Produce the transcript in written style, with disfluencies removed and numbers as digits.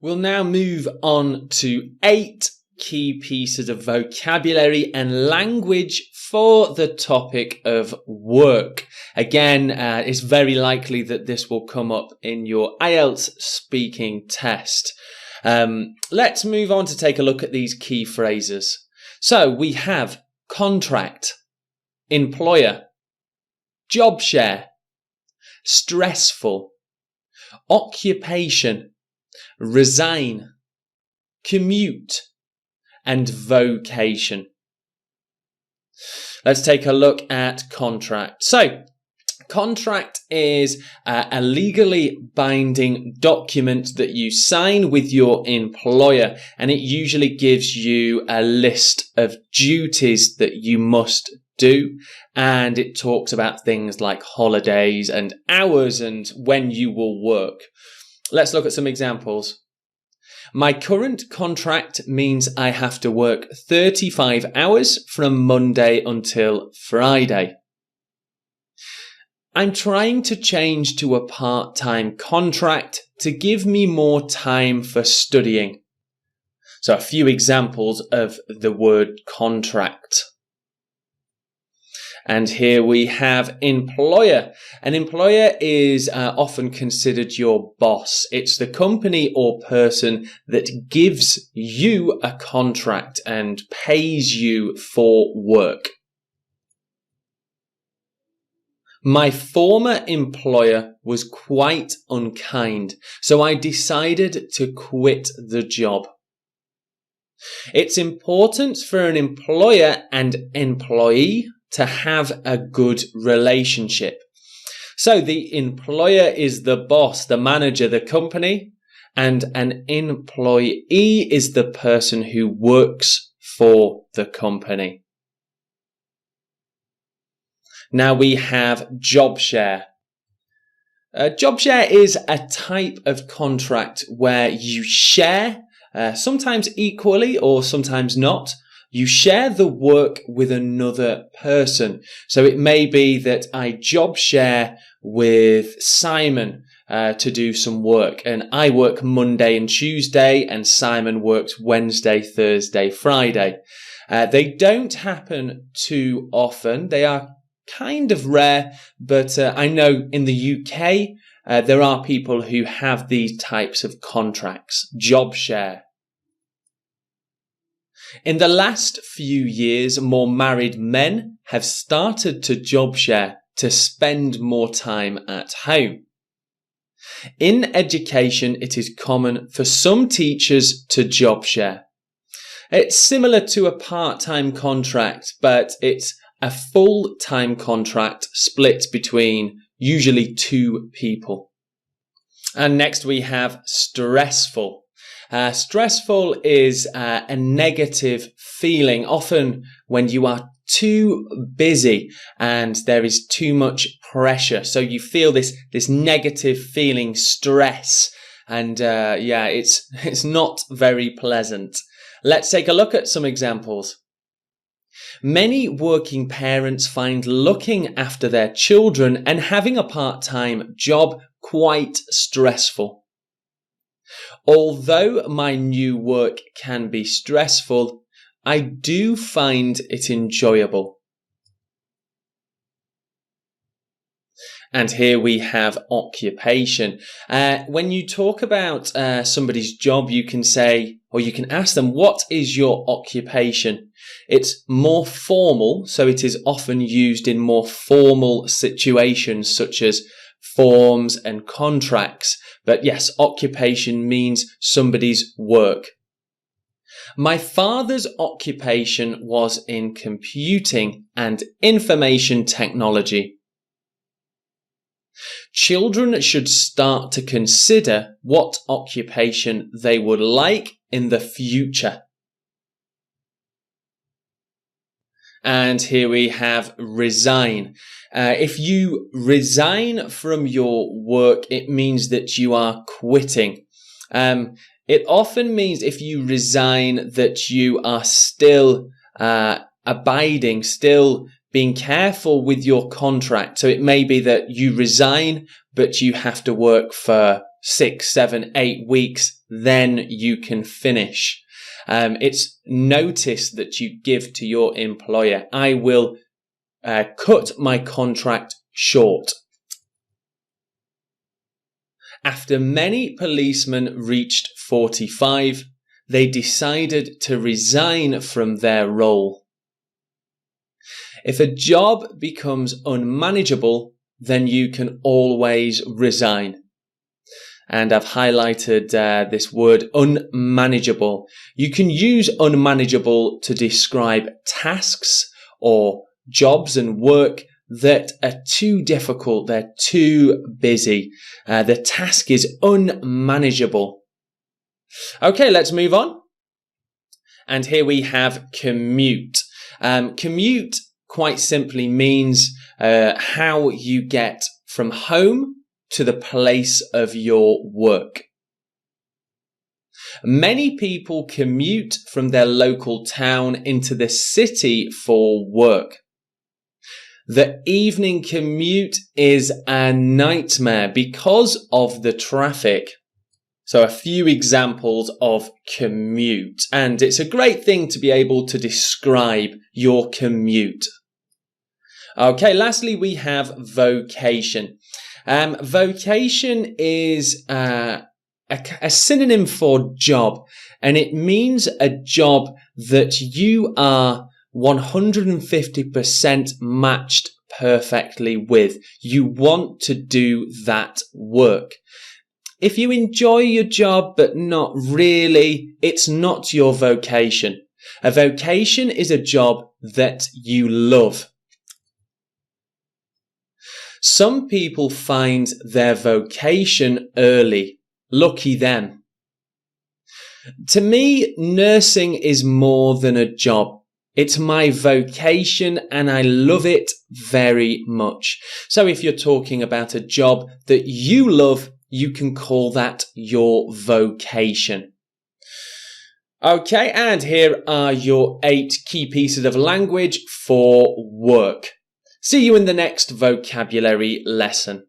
We'll now move on to 8 key pieces of vocabulary and language for the topic of work. Again, it's very likely that this will come up in your Ielts speaking test. Let's move on to take a look at these key phrases. So we have contract, employer, job share, stressful, occupation, resign, commute, and vocation. Let's take a look at contract. So, contract is a legally binding document that you sign with your employer, and it usually gives you a list of duties that you must do, and it talks about things like holidays and hours and when you will work. Let's look at some examples. My current contract means I have to work 35 hours from Monday until Friday. I'm trying to change to a part-time contract to give me more time for studying. So a few examples of the word contract. And here we have employer. An employer is often considered your boss. It's the company or person that gives you a contract and pays you for work. My former employer was quite unkind, so I decided to quit the job. It's important for an employer and employee to have a good relationship. So the employer is the boss, the manager, the company, and an employee is the person who works for the company. Now we have job share. Job share is a type of contract where you share, sometimes equally or sometimes not. You share the work with another person. So it may be that I job share with Simon to do some work, and I work Monday and Tuesday, and Simon works Wednesday, Thursday, Friday. They don't happen too often. They are kind of rare, but I know in the UK there are people who have these types of contracts, job share. In the last few years, more married men have started to job share to spend more time at home. In education, it is common for some teachers to job share. It's similar to a part-time contract, but it's a full-time contract split between usually 2 people. And next we have stressful. Stressful is a negative feeling, often when you are too busy and there is too much pressure. So you feel this negative feeling, stress, and it's not very pleasant. Let's take a look at some examples. Many working parents find looking after their children and having a part-time job quite stressful. Although my new work can be stressful, I do find it enjoyable. And here we have occupation. When you talk about somebody's job, you can say, or you can ask them, what is your occupation? It's more formal, so it is often used in more formal situations such as forms and contracts. But yes, occupation means somebody's work. My father's occupation was in computing and information technology. Children should start to consider what occupation they would like in the future. And here we have resign. If you resign from your work, it means that you are quitting. It often means if you resign that you are still abiding, still being careful with your contract. So it may be that you resign, but you have to work for 6, 7, 8 weeks, then you can finish. It's notice that you give to your employer. I will cut my contract short. After many policemen reached 45, they decided to resign from their role. If a job becomes unmanageable, then you can always resign. And I've highlighted this word unmanageable. You can use unmanageable to describe tasks or jobs and work that are too difficult, they're too busy. The task is unmanageable. Okay, let's move on. And here we have commute. Commute quite simply means how you get from home to the place of your work. Many people commute from their local town into the city for work. The evening commute is a nightmare because of the traffic. So a few examples of commute. And it's a great thing to be able to describe your commute. Okay, lastly we have vocation. Vocation is a synonym for job, and it means a job that you are 150% matched perfectly with. You want to do that work. If you enjoy your job but not really, it's not your vocation. A vocation is a job that you love. Some people find their vocation early. Lucky them. To me, nursing is more than a job. It's my vocation and I love it very much. So if you're talking about a job that you love, you can call that your vocation. Okay, and here are your 8 key pieces of language for work. See you in the next vocabulary lesson.